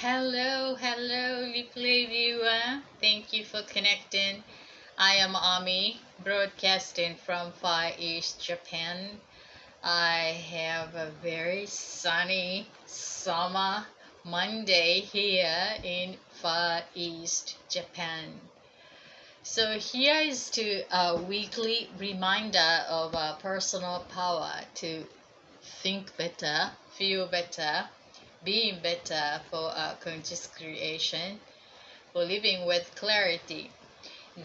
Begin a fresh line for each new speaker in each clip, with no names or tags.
Hello, replay viewer. Thank you for connecting. I am Ami, broadcasting from Far East Japan. I have a very sunny summer Monday here in Far East Japan. So here is a weekly reminder of our personal power to think better, feel better, being better for conscious creation, for living with clarity.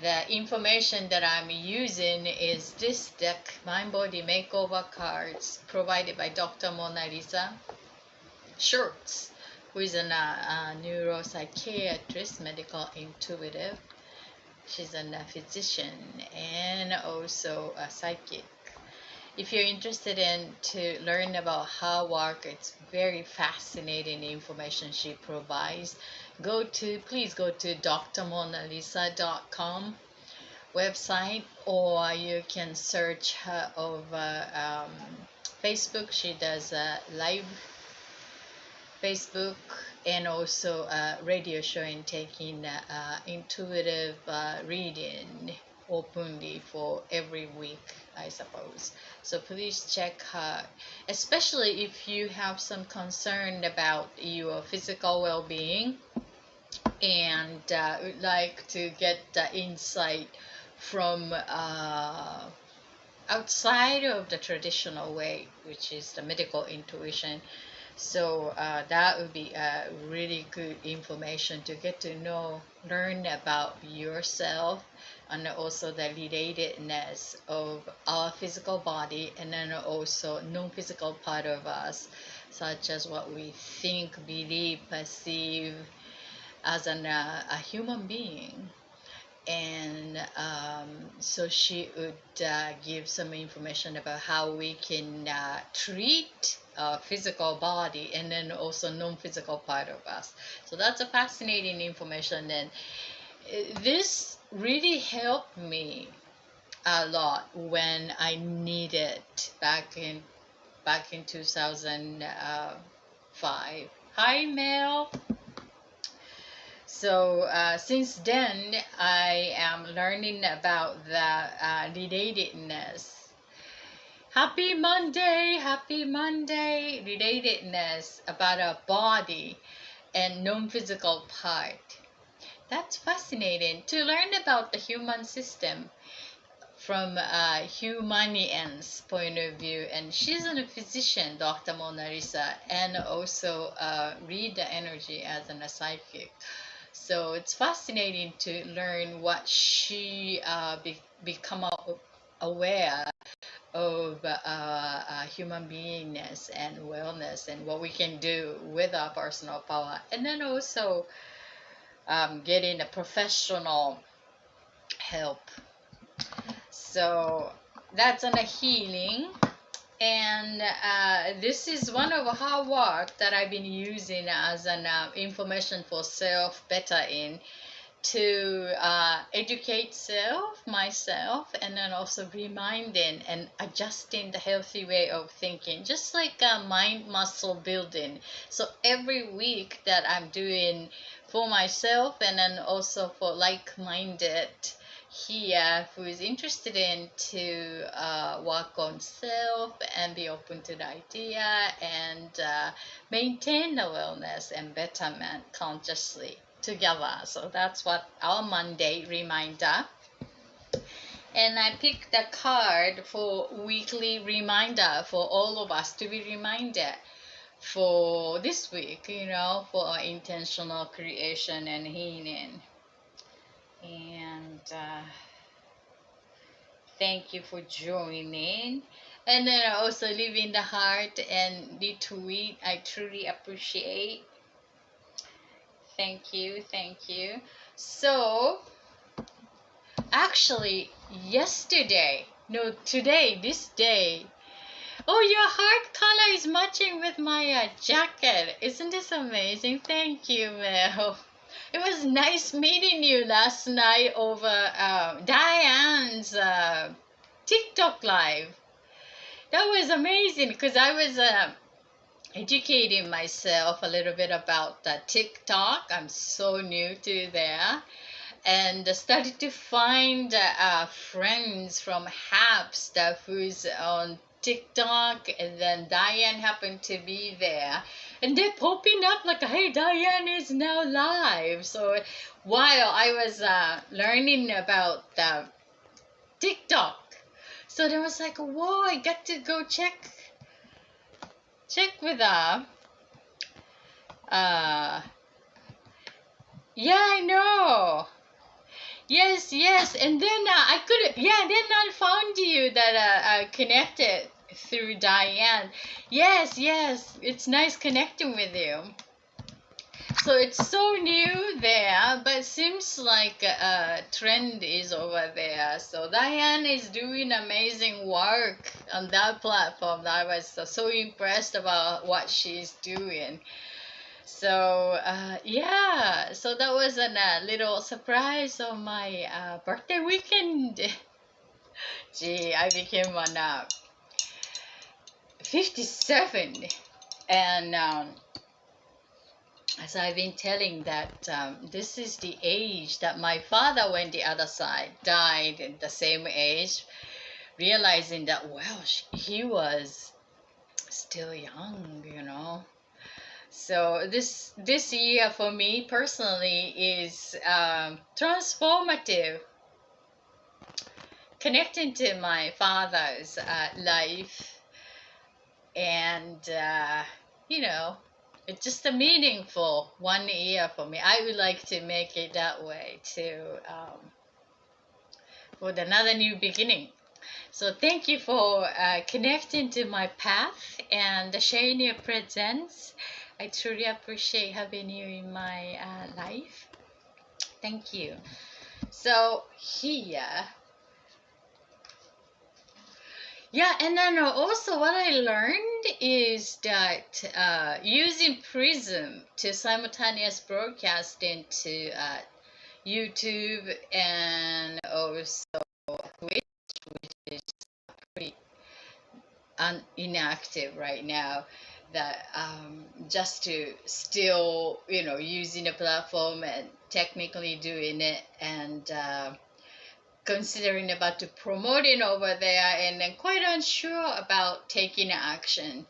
The information that I'm using is this deck, Mind Body Makeover Cards, provided by Dr. Mona Lisa Schultz, who is a neuropsychiatrist, medical intuitive. She's a physician and also a psychic. If you're interested in to learn about her work, it's very fascinating information she provides. Please go to drmonalisa.com website, or you can search her over Facebook. She does a live Facebook and also a radio show and taking intuitive reading openly for every week, I suppose. So please check her, especially if you have some concern about your physical well-being and would like to get the insight from outside of the traditional way, which is the medical intuition. So that would be really good information to get to learn about yourself, and also the relatedness of our physical body, and then also non-physical part of us, such as what we think, believe, perceive as a human being. And so she would give some information about how we can treat our physical body and then also non-physical part of us. So that's a fascinating information, and this really helped me a lot when I needed back in 2005. Hi, Mel. So since then, I am learning about the relatedness. Happy Monday, relatedness about our body and non-physical part. That's fascinating to learn about the human system from a humanian's point of view. And she's a physician, Dr. Mona Lisa, and also read the energy as a psychic. So it's fascinating to learn what she become aware of human beingness and wellness, and what we can do with our personal power, and then also getting a professional help. So that's on a healing. And this is one of her work that I've been using as an information for self bettering, to educate myself, and then also reminding and adjusting the healthy way of thinking, just like mind muscle building. So every week that I'm doing for myself, and then also for like-minded here who is interested in to work on self and be open to the idea and maintain the wellness and betterment consciously together. So that's what our Monday reminder. And I picked the card for weekly reminder for all of us to be reminded for this week, for our intentional creation and healing. And thank you for joining. And then also leaving the heart and the tweet. I truly appreciate. Thank you. So actually this day, oh, your heart color is matching with my jacket. Isn't this amazing? Thank you, Mel. It was nice meeting you last night over Diane's TikTok live. That was amazing because I was educating myself a little bit about TikTok. I'm so new to there, and started to find friends from Haps that who's on TikTok, and then Diane happened to be there, and they're popping up like, "Hey, Diane is now live." So while I was learning about TikTok, so there was like, "Whoa! I got to go check with uh yeah, I know. Yes, yes. And then I could, yeah, then I found you that connected through Diane. Yes, yes. It's nice connecting with you. So it's so new there, but seems like a trend is over there. So Diane is doing amazing work on that platform. I was so impressed about what she's doing. So yeah, so that was a little surprise on my birthday weekend. Gee, I became on 57, and as I've been telling that this is the age that my father, when the other side died, at the same age, realizing that well, he was still young, you know. So this year for me personally is transformative, connecting to my father's life, and you know, it's just a meaningful 1 year for me. I would like to make it that way too, with another new beginning. So thank you for connecting to my path and sharing your presence. I truly appreciate having you in my life. Thank you. So here, yeah, and then also what I learned is that using Prism to simultaneous broadcast into YouTube and also Twitch, which is pretty inactive right now, that just to still, you know, using a platform and technically doing it, and considering about to promoting over there, and then quite unsure about taking action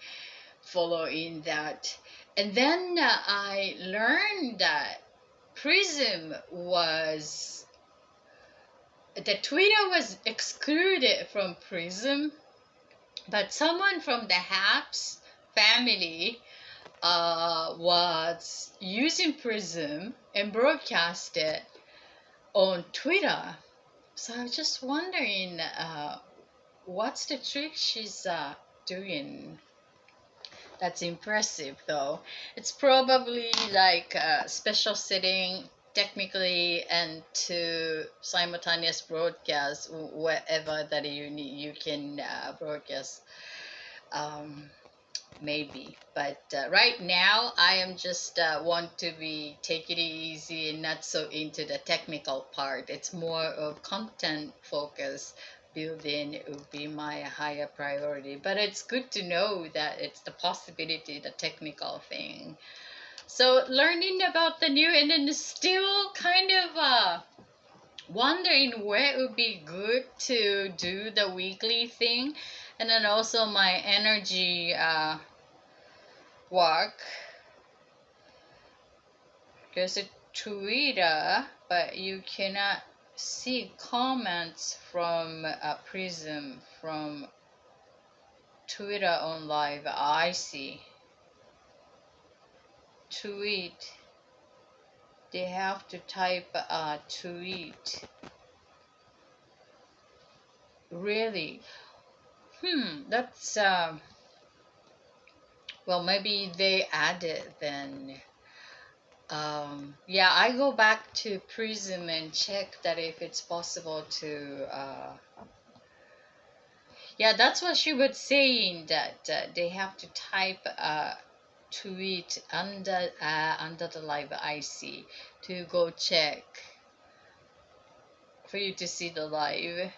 following that. And then I learned that Prism was, the Twitter was excluded from Prism, but someone from the Haps family was using Prism and broadcast it on Twitter. So I was just wondering, what's the trick she's doing? That's impressive, though. It's probably like a special setting technically, and to simultaneous broadcast wherever that you need, you can broadcast. Um, Maybe, but right now I am just want to be take it easy and not so into the technical part. It's more of content focus. Building would be my higher priority, but it's good to know that it's the possibility, the technical thing. So learning about the new, and then still kind of wondering where it would be good to do the weekly thing, and then also my energy work. There's a Twitter, but you cannot see comments from Prism from Twitter on live. I see. Tweet. They have to type tweet. Really? That's well, maybe they added then. Yeah, I go back to Prism and check that if it's possible to. Yeah, that's what she was saying, that they have to type tweet under the live IC to go check for you to see the live.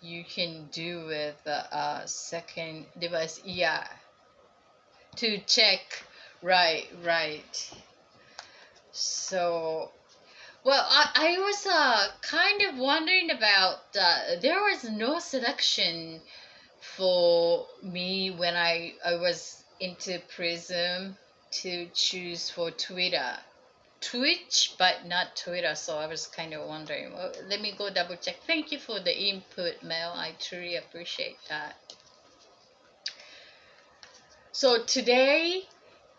you can do with a second device. Yeah, to check. Right, right. So, well, I was kind of wondering about there was no selection for me when I was into Prism to choose for Twitter. Twitch, but not Twitter. So I was kind of wondering. Well, let me go double check. Thank you for the input, Mel. I truly appreciate that. So today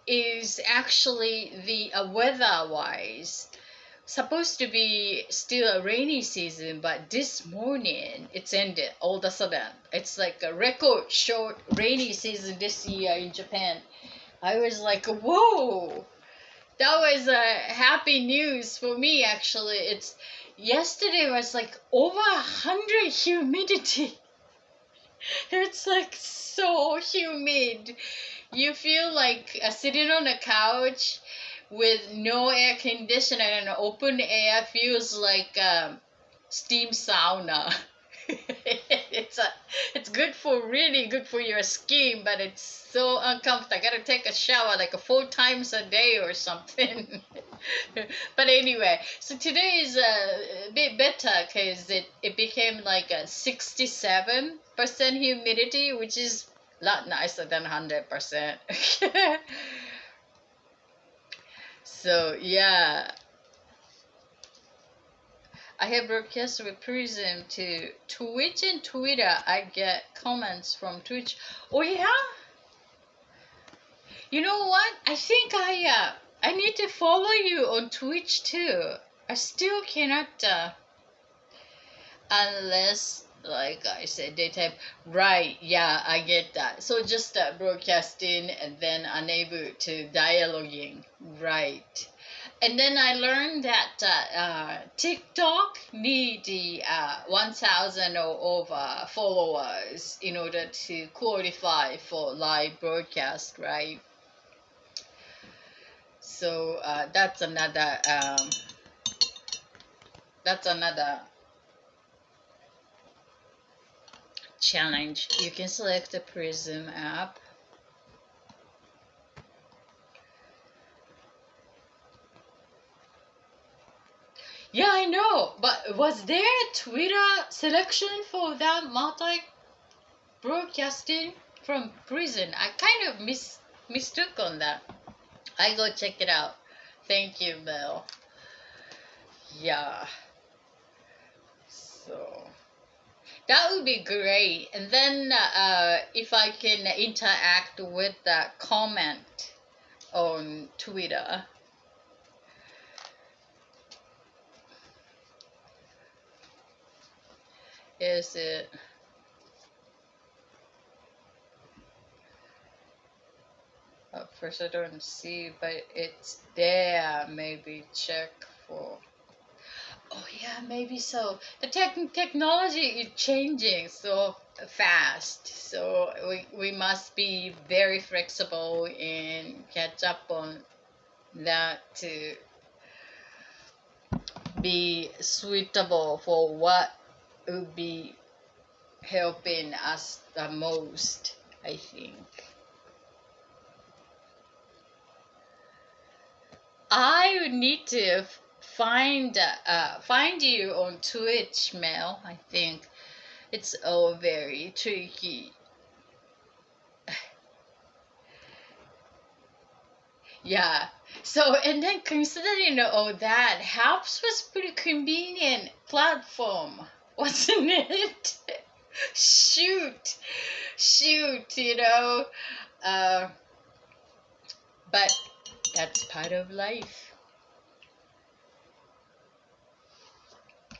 is actually the weather-wise supposed to be still a rainy season, but this morning it's ended all of a sudden. It's like a record short rainy season this year in Japan. I was like, whoa, that was happy news for me actually. It's yesterday was like over 100 humidity. It's like so humid. You feel like sitting on a couch with no air conditioner and open air feels like steam sauna. it's a, it's good for really good for your skin, but it's so uncomfortable. I gotta take a shower like 4 times a day or something. But anyway, so today is a bit better because it became like a 67% humidity, which is a lot nicer than 100%. So yeah, I have broadcast with Prism to Twitch and Twitter. I get comments from Twitch. Oh yeah, you know what? I think I need to follow you on Twitch too. I still cannot unless like I said daytime. Right? Yeah, I get that. So just broadcasting and then unable to dialoguing. Right. And then I learned that TikTok need the 1,000 or over followers in order to qualify for live broadcast, right? So that's another challenge. You can select the Prism app. Yeah, I know, but was there a Twitter selection for that multi broadcasting from prison? I kind of mistook on that. I go check it out. Thank you, Mel. Yeah. So that would be great. And then if I can interact with the comment on Twitter. Is it? At first I don't see, but it's there. Maybe check for. Oh yeah, maybe so. The technology is changing so fast, so we must be very flexible and catch up on that to be suitable for what would be helping us the most, I think. I would need to find you on Twitch, Mel. I think it's all very tricky. Yeah. So and then considering all that, Helps was pretty convenient platform, wasn't it? shoot, shoot, but that's part of life.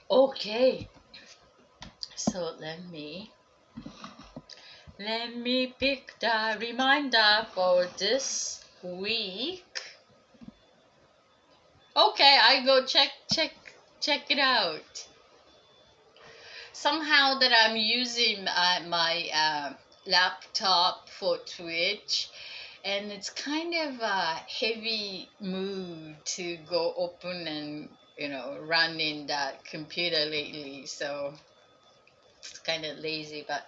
Okay, so let me pick the reminder for this week. Okay, I go check it out. Somehow that I'm using my laptop for Twitch, and it's kind of a heavy mood to go open and running that computer lately. So It's kind of lazy, but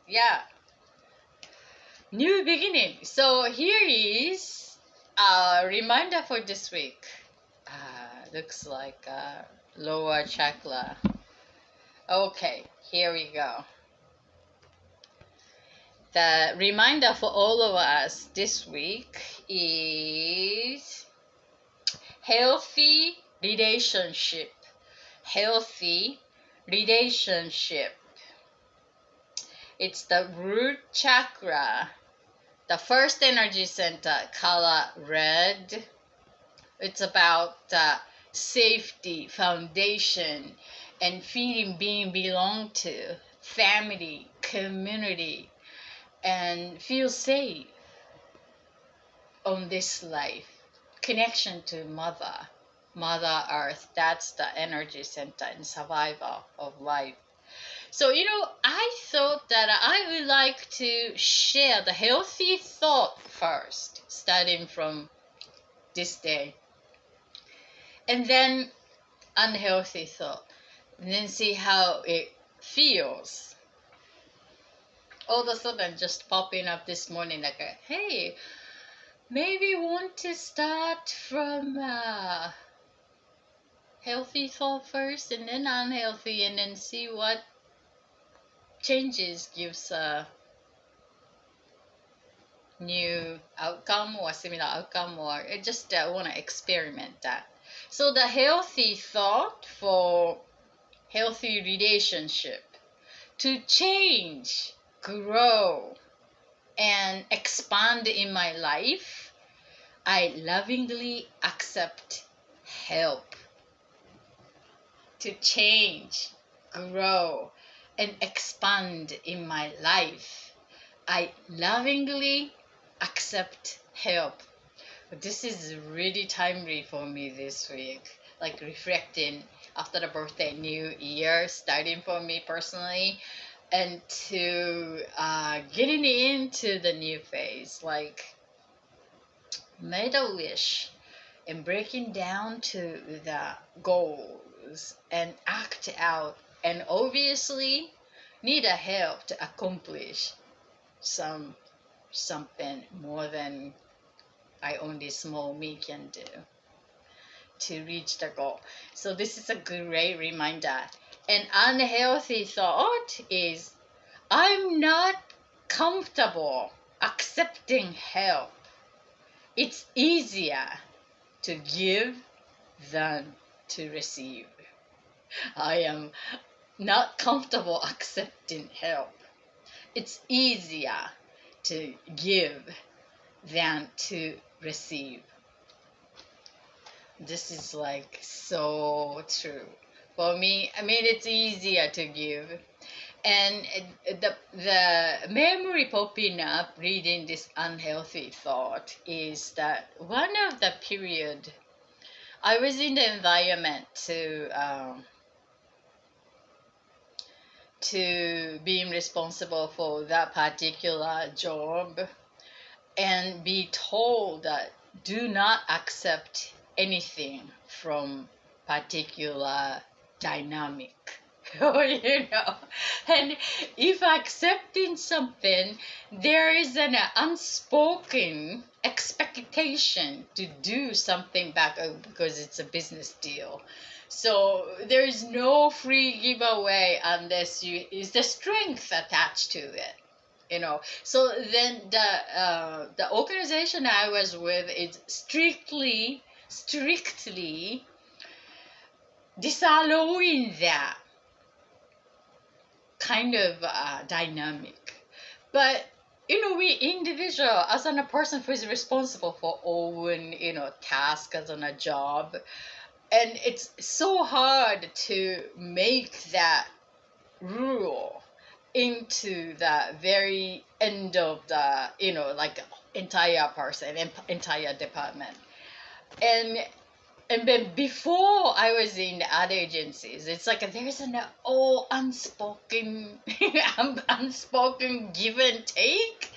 yeah, new beginning. So here is a reminder for this week. Looks like lower chakra. Okay, here we go. The reminder for all of us this week is healthy relationship. Healthy relationship. It's the root chakra, the first energy center, color red. It's about safety, foundation, and feeling being belong to, family, community, and feel safe on this life. Connection to Mother Earth. That's the energy center and survival of life. So, I thought that I would like to share the healthy thought first, starting from this day, and then unhealthy thought, and then see how it feels. All of a sudden, just popping up this morning, like, hey, maybe want to start from healthy thought first, and then unhealthy, and then see what changes gives a new outcome or similar outcome, or I just want to experiment that. So the healthy thought for healthy relationship, to change, grow, and expand in my life, I lovingly accept help. To change, grow, and expand in my life, I lovingly accept help. This is really timely for me this week, like reflecting after the birthday, new year, starting for me personally, and to getting into the new phase, like made a wish and breaking down to the goals and act out, and obviously need a help to accomplish something more than I only small me can do to reach the goal. So this is a great reminder. An unhealthy thought is I'm not comfortable accepting help. It's easier to give than to receive. I am not comfortable accepting help. It's easier to give than to receive. This is like so true. For me, it's easier to give. And the memory popping up reading this unhealthy thought is that one of the period I was in the environment to being responsible for that particular job and be told that do not accept anything from particular dynamic. And if accepting something, there is an unspoken expectation to do something back because it's a business deal. So there is no free giveaway unless is the strength attached to it. So then the organization I was with is strictly disallowing that kind of dynamic. But we individual as a person who is responsible for own task as on a job, and it's so hard to make that rule into the very end of the like entire person, entire department. And then before I was in the ad agencies, it's like there's an unspoken unspoken give and take,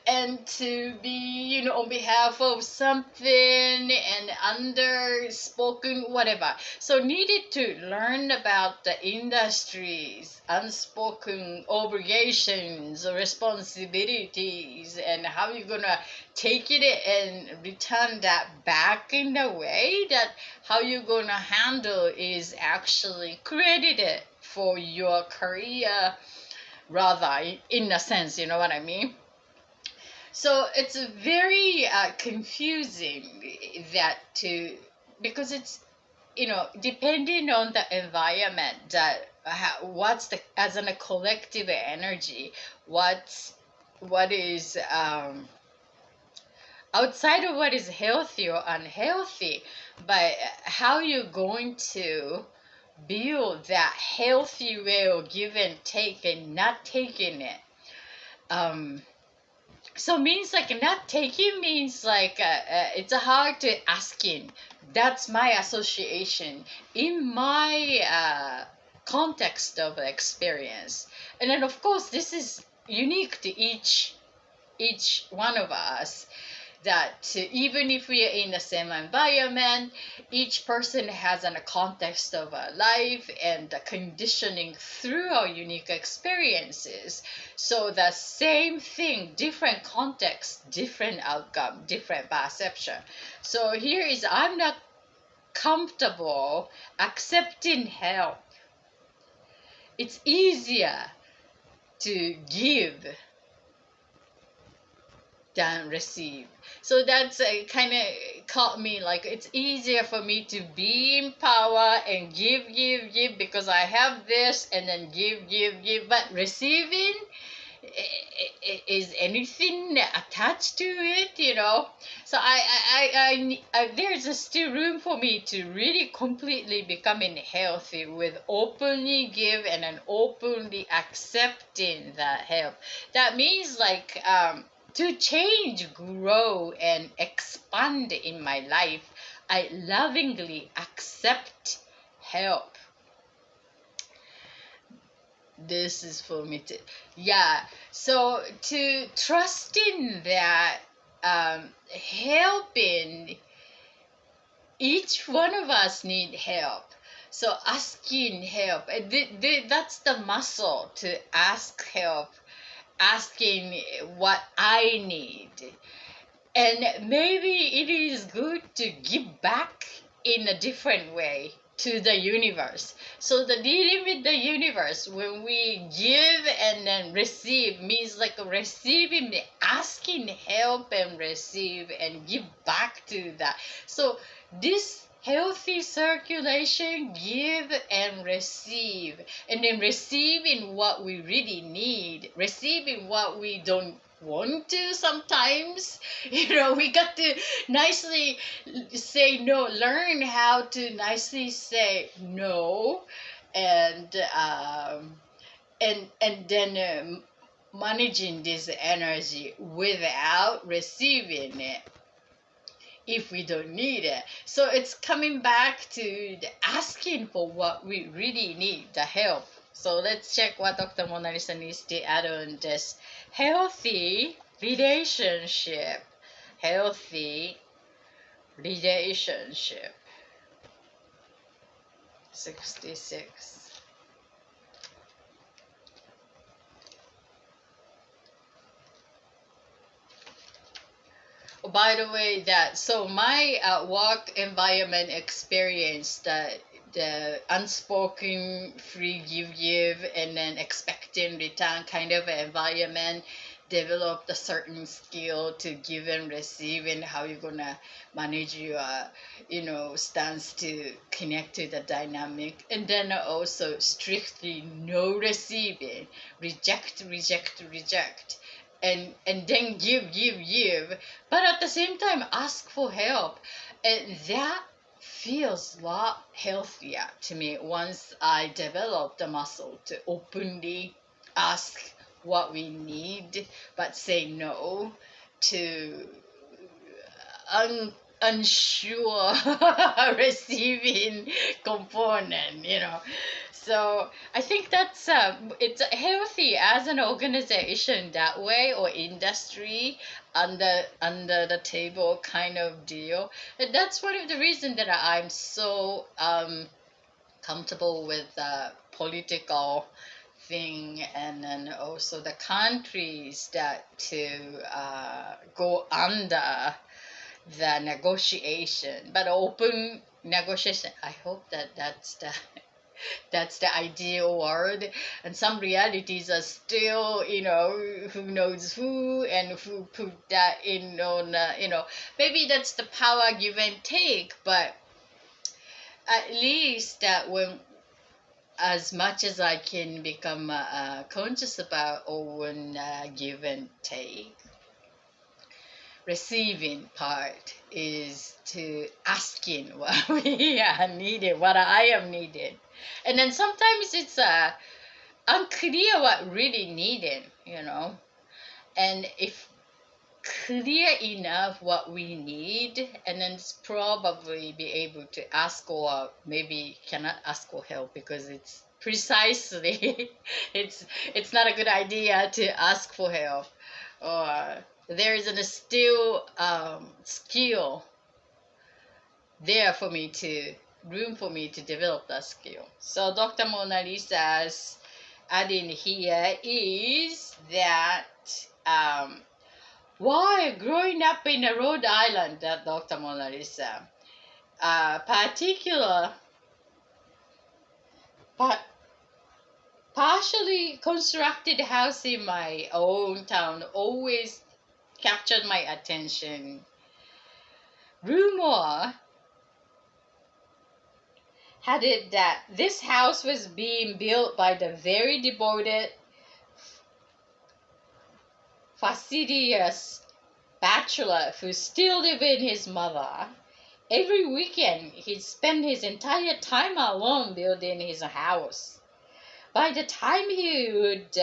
and to be, on behalf of something and underspoken whatever. So needed to learn about the industries, unspoken obligations, responsibilities, and how you're gonna take it and return that back in the way that how you're gonna handle is actually credited for your career, rather, in a sense, you know what I mean? So it's very confusing that to, because it's, depending on the environment, that what's the, as in a collective energy, what is outside of what is healthy or unhealthy, but how you're going to build that healthy way of give and take and not taking it. So means like not taking means like it's hard to asking. That's my association in my context of experience, and then of course this is unique to each one of us, that even if we are in the same environment, each person has a context of a life and the conditioning through our unique experiences. So the same thing, different context, different outcome, different perception. So here is, I'm not comfortable accepting help. It's easier to give than receive. So that's kind of caught me, like it's easier for me to be in power and give because I have this, and then give. But receiving, is anything attached to it? So there's still room for me to really completely becoming healthy with openly give and then openly accepting that help. That means like to change, grow, and expand in my life, I lovingly accept help. This is for me to, yeah. So to trusting that helping, each one of us need help. So asking help, that's the muscle to ask help, asking what I need. And maybe it is good to give back in a different way to the universe. So the dealing with the universe, when we give and then receive, means like receiving, asking help and receive and give back to that. So this healthy circulation, give and receive, and then receiving what we really need, receiving what we don't want to sometimes. We got to nicely say no, learn how to nicely say no, and then managing this energy without receiving it if we don't need it. So it's coming back to the asking for what we really need, the help. So let's check what Dr. Mona Lisa needs to add on this. Healthy relationship. Healthy relationship. 66. By the way, that so my work environment experience, the unspoken free give and then expecting return kind of environment, developed a certain skill to give and receive, and how you're gonna manage your stance to connect to the dynamic. And then also strictly no receiving, reject, and then give, but at the same time ask for help. And that feels a lot healthier to me once I developed the muscle to openly ask what we need, but say no to unsure receiving component, So I think that's it's healthy as an organization that way, or industry under the table kind of deal. And that's one of the reasons that I'm so comfortable with political thing, and then also the countries that to go under the negotiation, but open negotiation. I hope that that's the ideal world, and some realities are still, who knows who and who put that in on, maybe that's the power give and take, but at least that when, as much as I can become conscious about own give and take, receiving part is to asking what we are needed, what I am needed. And then sometimes it's unclear what really needed, And if clear enough what we need, and then it's probably be able to ask, or maybe cannot ask for help because it's precisely it's not a good idea to ask for help, or there isn't a still skill there for me to room for me to develop that skill. So Dr. Mona Lisa's adding here is that while growing up in Rhode Island, that Dr. Mona Lisa, partially constructed house in my own town always captured my attention. Rumor had it that this house was being built by the very devoted, fastidious bachelor who still lived with his mother. Every weekend, he'd spend his entire time alone building his house. By the time he would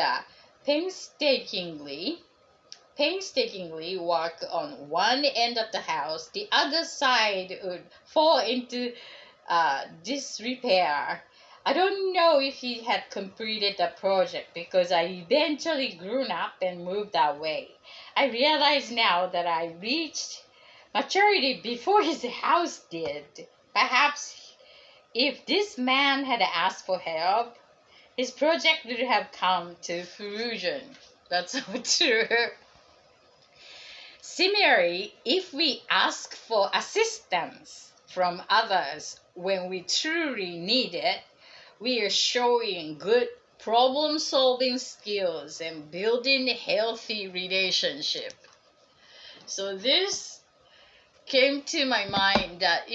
painstakingly work on one end of the house, the other side would fall into disrepair. I don't know if he had completed the project because I eventually grew up and moved away. I realize now that I reached maturity before his house did. Perhaps if this man had asked for help, his project would have come to fruition. That's so true. Similarly, if we ask for assistance from others when we truly need it, we are showing good problem-solving skills and building a healthy relationship. So this came to my mind that,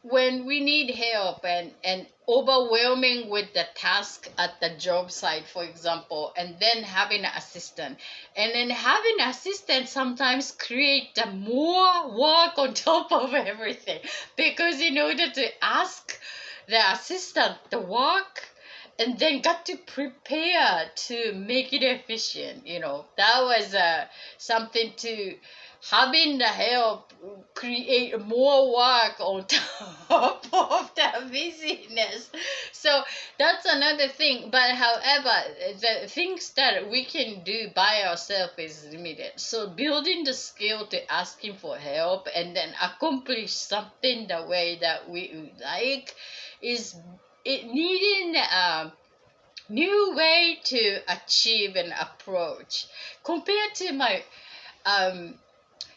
when we need help and overwhelming with the task at the job site, for example, and then having an assistant, and then having an assistant sometimes create the more work on top of everything, because in order to ask the assistant the work and then got to prepare to make it efficient, that was something to having the help create more work on top of the busyness. So that's another thing. But however, the things that we can do by ourselves is limited. So building the skill to asking for help and then accomplish something the way that we would like is it needing a new way to achieve an approach compared to my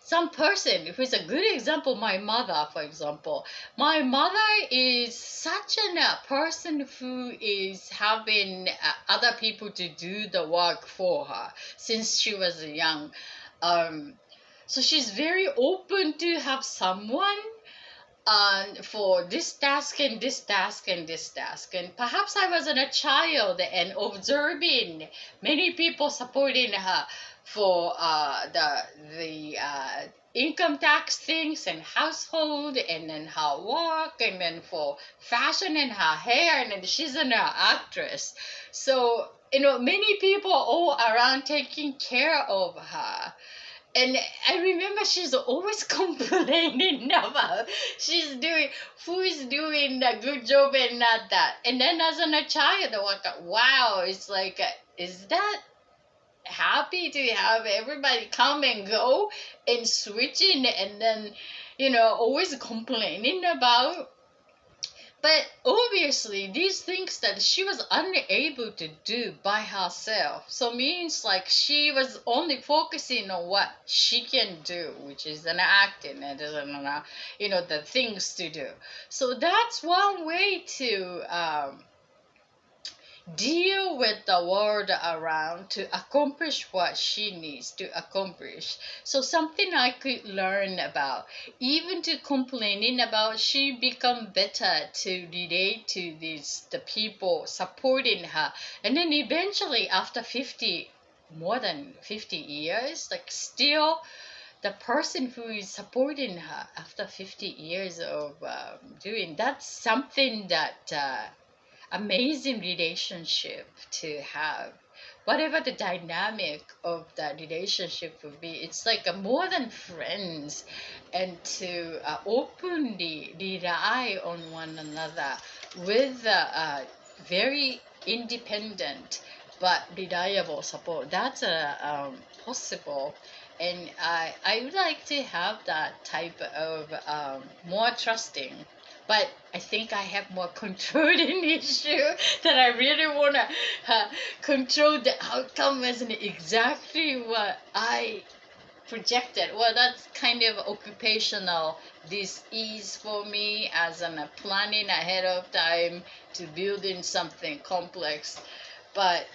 some person who is a good example. My mother, for example, my mother is such a person who is having other people to do the work for her since she was young. So she's very open to have someone for this task and this task and this task. And perhaps I was a child and observing many people supporting her for the income tax things and household and then her work and then for fashion and her hair, and then she's an actress. So many people all around taking care of her. And I remember she's always complaining about who is doing a good job and not that. And then as a child, I was like, wow, it's like, is that happy to have everybody come and go and switching and then, always complaining about. But obviously, these things that she was unable to do by herself. So means like she was only focusing on what she can do, which is an acting and the things to do. So that's one way to deal with the world around to accomplish what she needs to accomplish. So something I could learn about, even to complaining about, she become better to relate to the people supporting her. And then eventually after 50, more than 50 years, like still the person who is supporting her after 50 years of doing, that's something that amazing relationship to have. Whatever the dynamic of that relationship would be, it's like a more than friends, and to openly rely on one another with very independent but reliable support. That's possible. And I would like to have that type of more trusting, but I think I have more controlling issue that I really want to control the outcome as in exactly what I projected. Well, that's kind of occupational dis-ease for me as in planning ahead of time to building something complex. But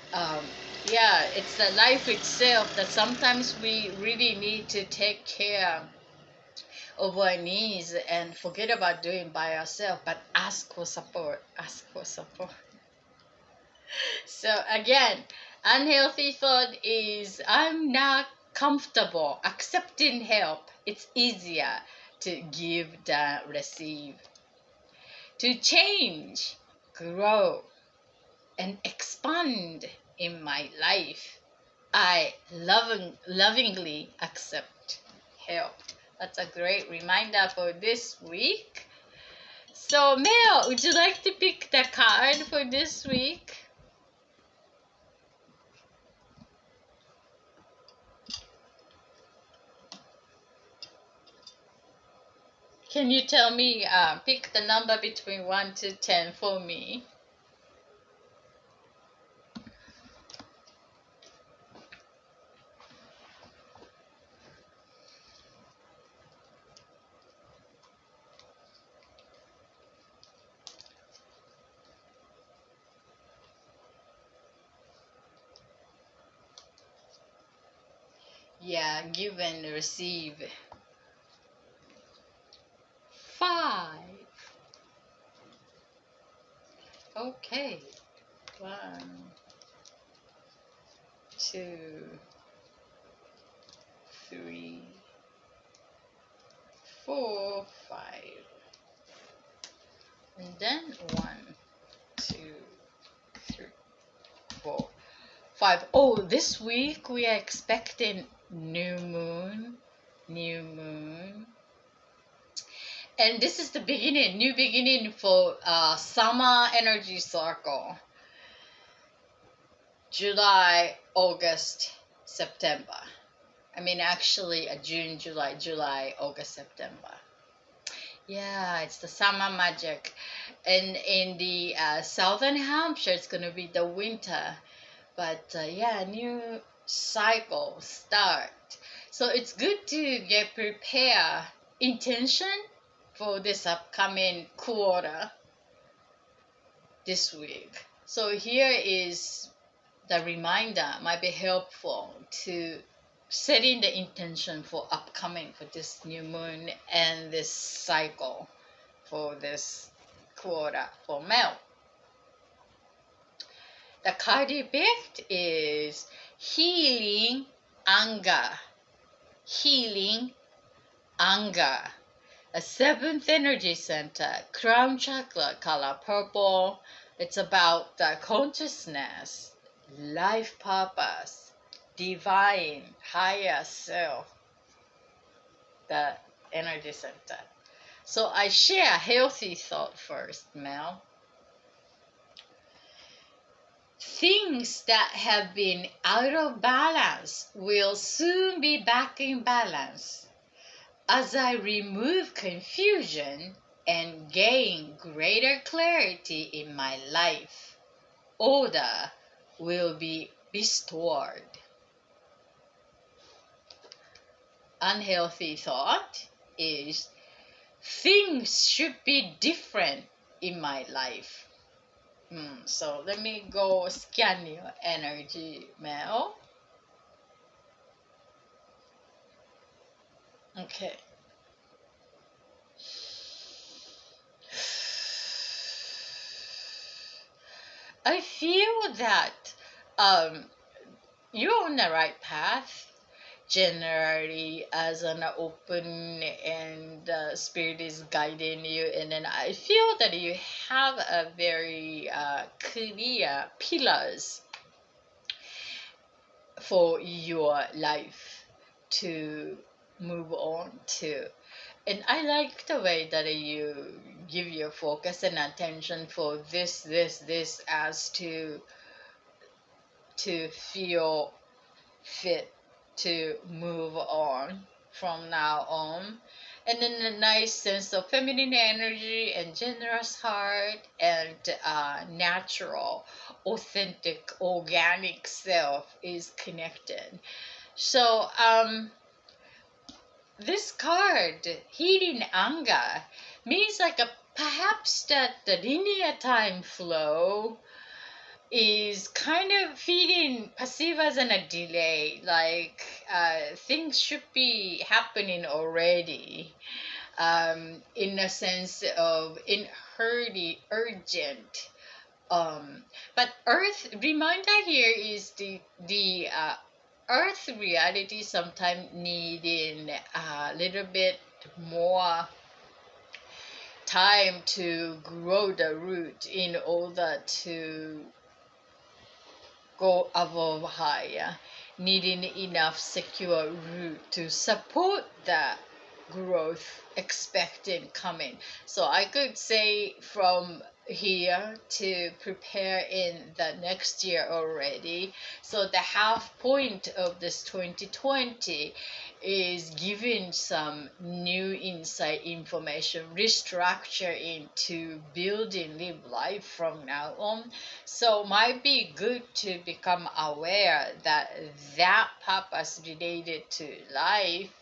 yeah, it's the life itself that sometimes we really need to take care of our needs and forget about doing by ourselves, but ask for support. Ask for support. So again, unhealthy thought is I'm not comfortable accepting help. It's easier to give than receive. To change, grow, and expand in my life, I lovingly accept help. That's a great reminder for this week. So, Mel, would you like to pick the card for this week? Can you tell me, pick the number between 1 to 10 for me? Yeah, give and receive. 5. Okay. 1, 2, 3, 4, 5. And then 1, 2, 3, 4, 5. Oh, this week we are expecting new moon. New moon. And this is the beginning, new beginning for summer energy circle. July, August, September. I mean, actually, June, July, August, September. Yeah, it's the summer magic. And in the southern Hampshire, it's going to be the winter. But yeah, new cycle start. So it's good to get prepared, intention for this upcoming quarter this week. So here is the reminder, might be helpful to setting the intention for upcoming for this new moon and this cycle for this quarter for Mel. The card you picked is healing anger. Healing anger. A 7th energy center, crown chakra, color purple. It's about the consciousness, life purpose, divine, higher self. the energy center. So I share healthy thought first, Mel. Things that have been out of balance will soon be back in balance. As I remove confusion and gain greater clarity in my life, order will be restored. Unhealthy thought is things should be different in my life. So let me go scan your energy, Mel. Okay. I feel that you're on the right path. Generally, as an open and spirit is guiding you, and then I feel that you have a very clear pillars for your life to move on to. And I like the way that you give your focus and attention for this as to feel fit to move on from now on. And then a nice sense of feminine energy and generous heart and natural, authentic, organic self is connected. So this card, healing anger, means like a perhaps that the linear time flow is kind of feeling perceived as a delay, like things should be happening already, in a sense of in hurry, urgent. But Earth reminder here is the Earth reality sometimes needing a little bit more time to grow the root in order to go above higher, needing enough secure root to support the growth expected coming. So I could say from here to prepare in the next year already. So the half point of this 2020 is giving some new insight information, restructure into building live life from now on. So might be good to become aware that that purpose related to life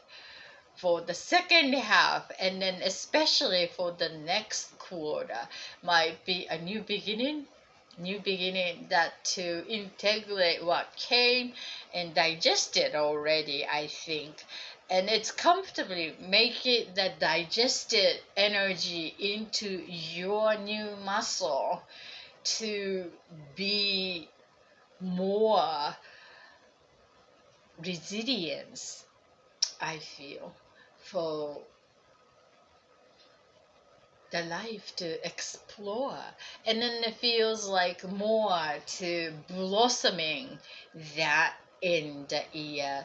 for the second half, and then especially for the next quarter, might be a new beginning that to integrate what came and digest it already, I think. And it's comfortably make it the digested energy into your new muscle to be more resilience, I feel, for the life to explore. And then it feels like more to blossoming that in the year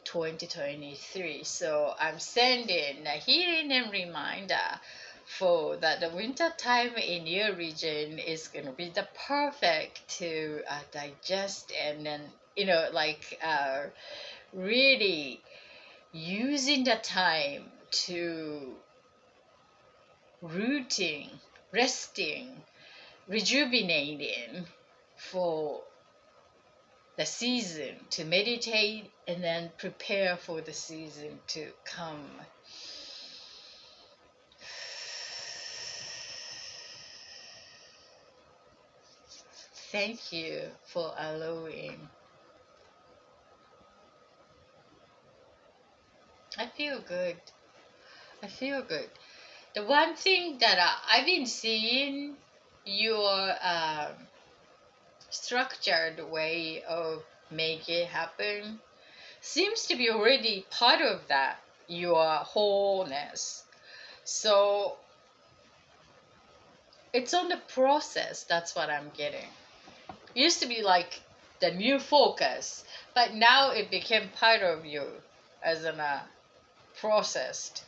2023. So I'm sending a healing and reminder for that the winter time in your region is going to be the perfect to digest, and then like really using the time to rooting, resting, rejuvenating for the season to meditate and then prepare for the season to come. Thank you for allowing. I feel good. I feel good. The one thing that I've been seeing your structured way of make it happen seems to be already part of that, your wholeness. So it's on the process. That's what I'm getting. It used to be like the new focus, but now it became part of you as a processed.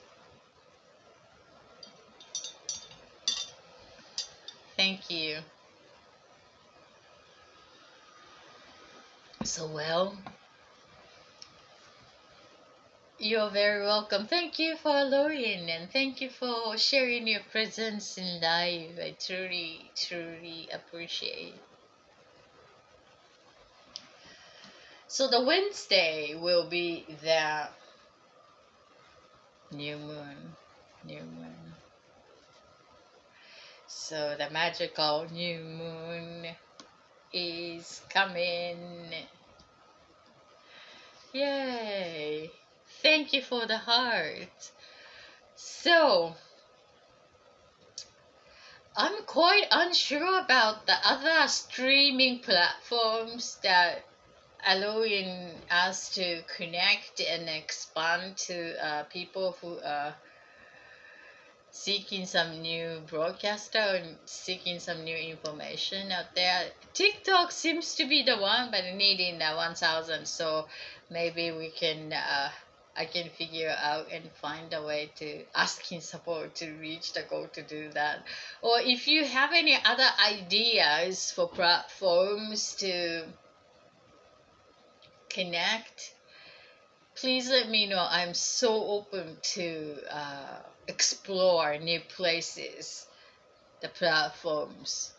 Thank you. So, well, you're very welcome. Thank you for allowing and thank you for sharing your presence in life. I truly, truly appreciate. So the Wednesday will be the new moon. New moon. So the magical new moon is coming. Yay! Thank you for the heart. So I'm quite unsure about the other streaming platforms that allowing us to connect and expand to people who are seeking some new broadcaster and seeking some new information out there. TikTok seems to be the one, but needing 1,000. So maybe we can. I can figure out and find a way to asking support to reach the goal to do that. Or if you have any other ideas for platforms to connect, please let me know. I'm so open to explore new places, the platforms.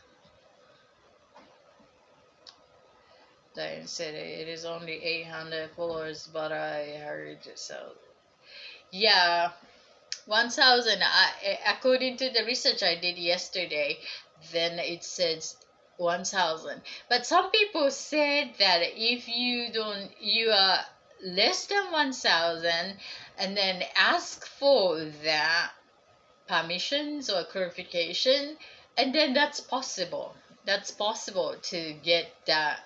Diane said it is only 800 followers, but I heard so. Yeah, 1,000. According to the research I did yesterday, then it says 1,000. But some people said that if you are less than 1,000, and then ask for that permissions or clarification, and then that's possible. That's possible to get that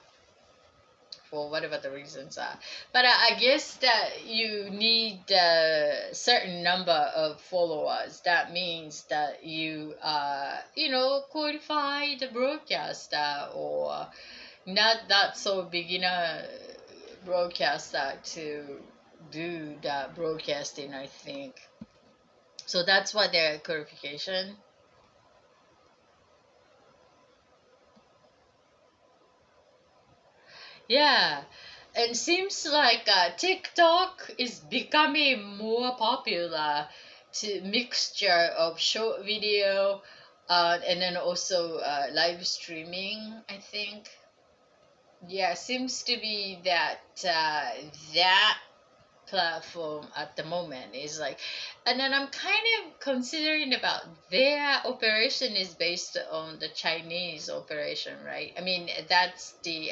for whatever the reasons are. But I guess that you need a certain number of followers. That means that you are, qualified broadcaster or not that so beginner broadcaster to do that broadcasting, I think. So that's what their clarification. Yeah, and seems like TikTok is becoming more popular to mixture of short video and then also live streaming, I think. Yeah, seems to be that that platform at the moment is like, and then I'm kind of considering about their operation is based on the Chinese operation, right? I mean, that's the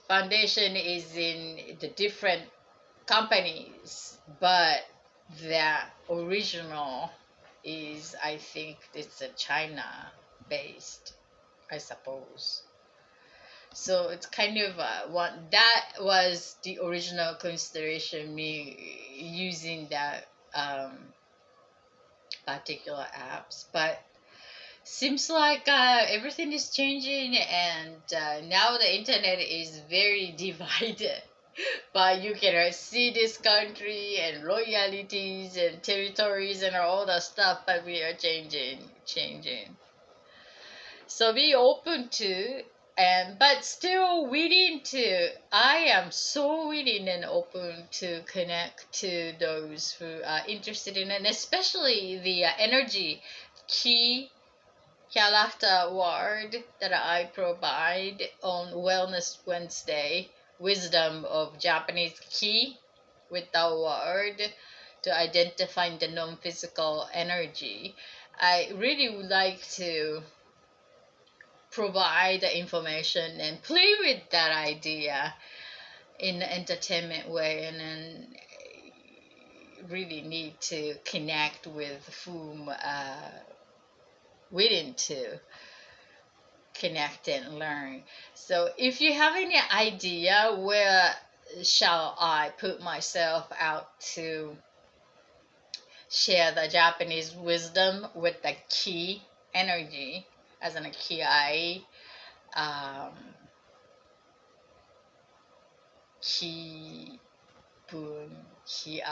foundation is in the different companies, but the original is, I think it's a China based, I suppose. So it's kind of one that was the original consideration me using that particular apps, but seems like everything is changing, and now the internet is very divided. But you can see this country and loyalties and territories and all that stuff, but we are changing. So be open to, and but still willing to. I am so willing and open to connect to those who are interested in, and especially the energy key character word that I provide on Wellness Wednesday, wisdom of Japanese key with the word to identify the non-physical energy. I really would like to provide the information and play with that idea in an entertainment way, and then really need to connect with whom willing to connect and learn. So if you have any idea where shall I put myself out to share the Japanese wisdom with the key energy as an ki, um, key deepen, Ki,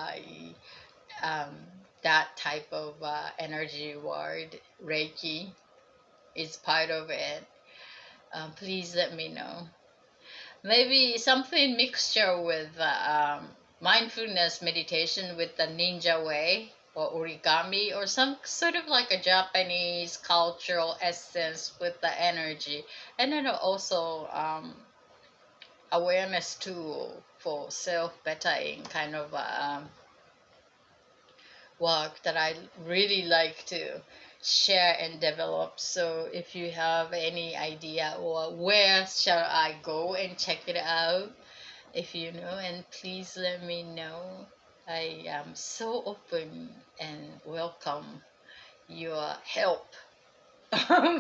um, that type of energy word, Reiki, is part of it. Please let me know. Maybe something mixture with mindfulness meditation with the ninja way or origami or some sort of like a Japanese cultural essence with the energy. And then also awareness tool for self-bettering kind of work that I really like to share and develop. So if you have any idea or where shall I go and check it out, if you know, and please let me know. I am so open and welcome your help.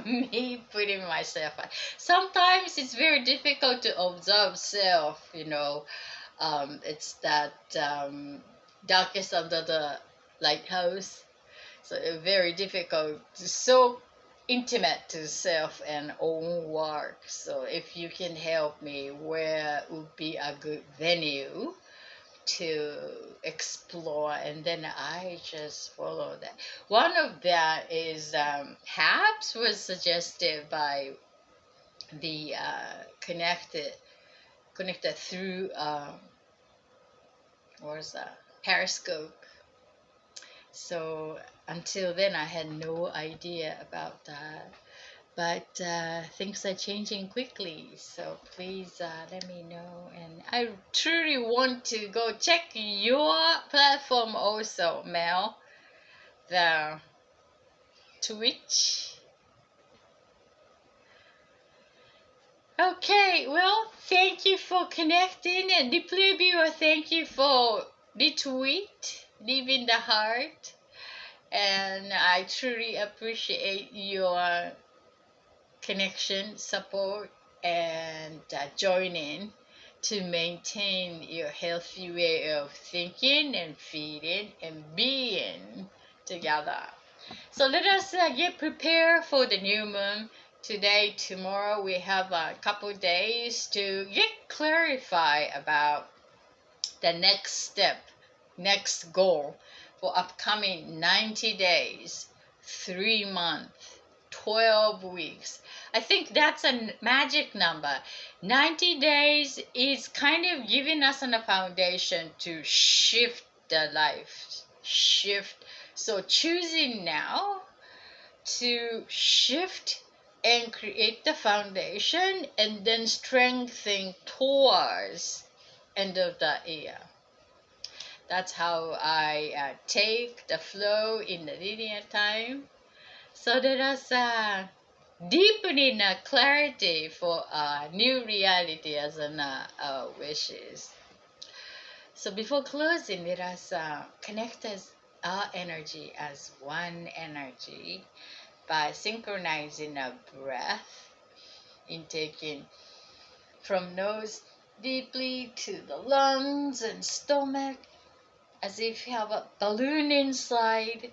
Me putting myself out. Sometimes it's very difficult to observe self, it's that darkest under the lighthouse. So very difficult, so intimate to self and own work. So if you can help me, where would be a good venue to explore, and then I just follow that. One of that is Habs was suggested by the connected through what was that, Periscope. So until then, I had no idea about that. But things are changing quickly, so please let me know. And I truly want to go check your platform also, Mel, the Twitch. Okay, well, thank you for connecting, and the viewer, thank you for the tweet, leaving the heart. And I truly appreciate your connection, support, and joining to maintain your healthy way of thinking and feeling and being together. So let us get prepared for the new moon. Today, tomorrow, we have a couple days to get clarified about the next step, next goal for upcoming 90 days, 3 months, 12 weeks. I think that's a magic number. 90 days is kind of giving us a foundation to shift the life. Shift. So choosing now to shift and create the foundation and then strengthen towards end of the year. That's how I take the flow in the linear time. So let us deepen in clarity for new reality as an wishes. So before closing, let us connect our energy as one energy by synchronizing our breath, intaking from nose deeply to the lungs and stomach, as if you have a balloon inside,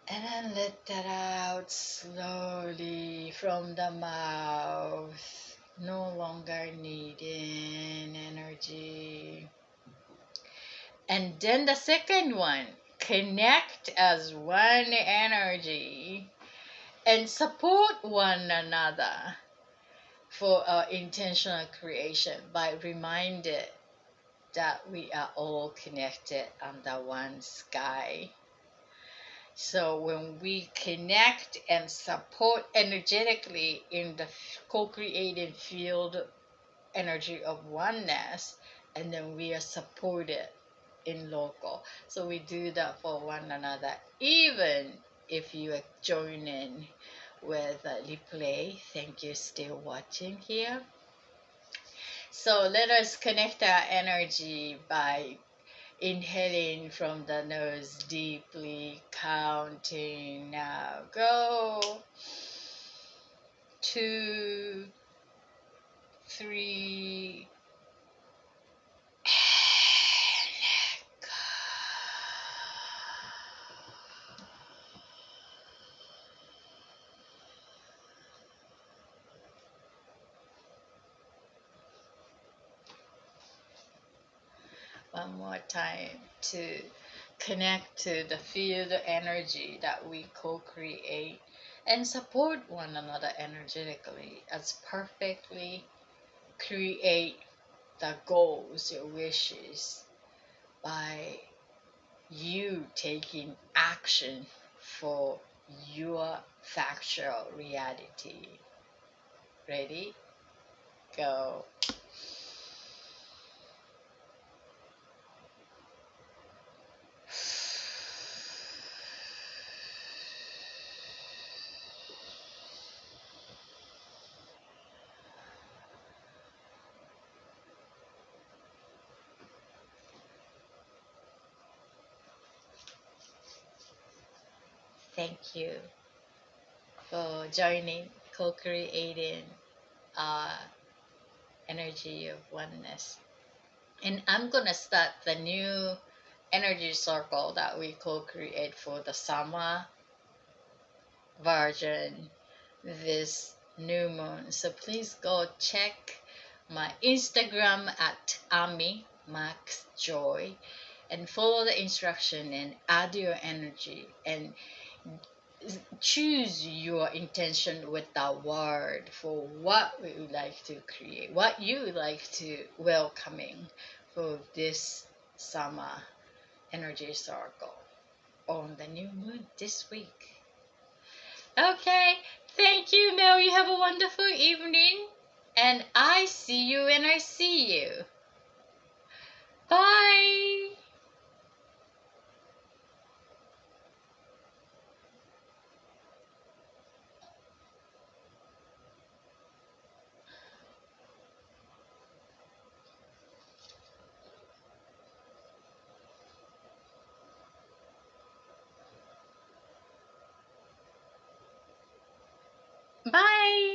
and then let that out slowly from the mouth, no longer needing energy. And then the second one, connect as one energy and support one another for our intentional creation by reminded that we are all connected under one sky. So when we connect and support energetically in the co-creating field energy of oneness, and then we are supported in local. So we do that for one another, even if you are joining with a replay. Thank you still watching here. So let us connect our energy by inhaling from the nose deeply, counting now. Go. 2, 3. one more time to connect to the field energy that we co create and support one another energetically as perfectly create the goals, your wishes by you taking action for your factual reality. Ready? Go. Thank you for joining, co creating our energy of oneness. And I'm gonna start the new energy circle that we co create for the summer version this new moon. So please go check my Instagram at Ami Max Joy and follow the instruction and add your energy and choose your intention with that word for what we would like to create, what you would like to welcoming for this summer energy circle on the new moon this week. Okay, thank you, Mel. You have a wonderful evening, and I see you when I see you. Bye. Bye.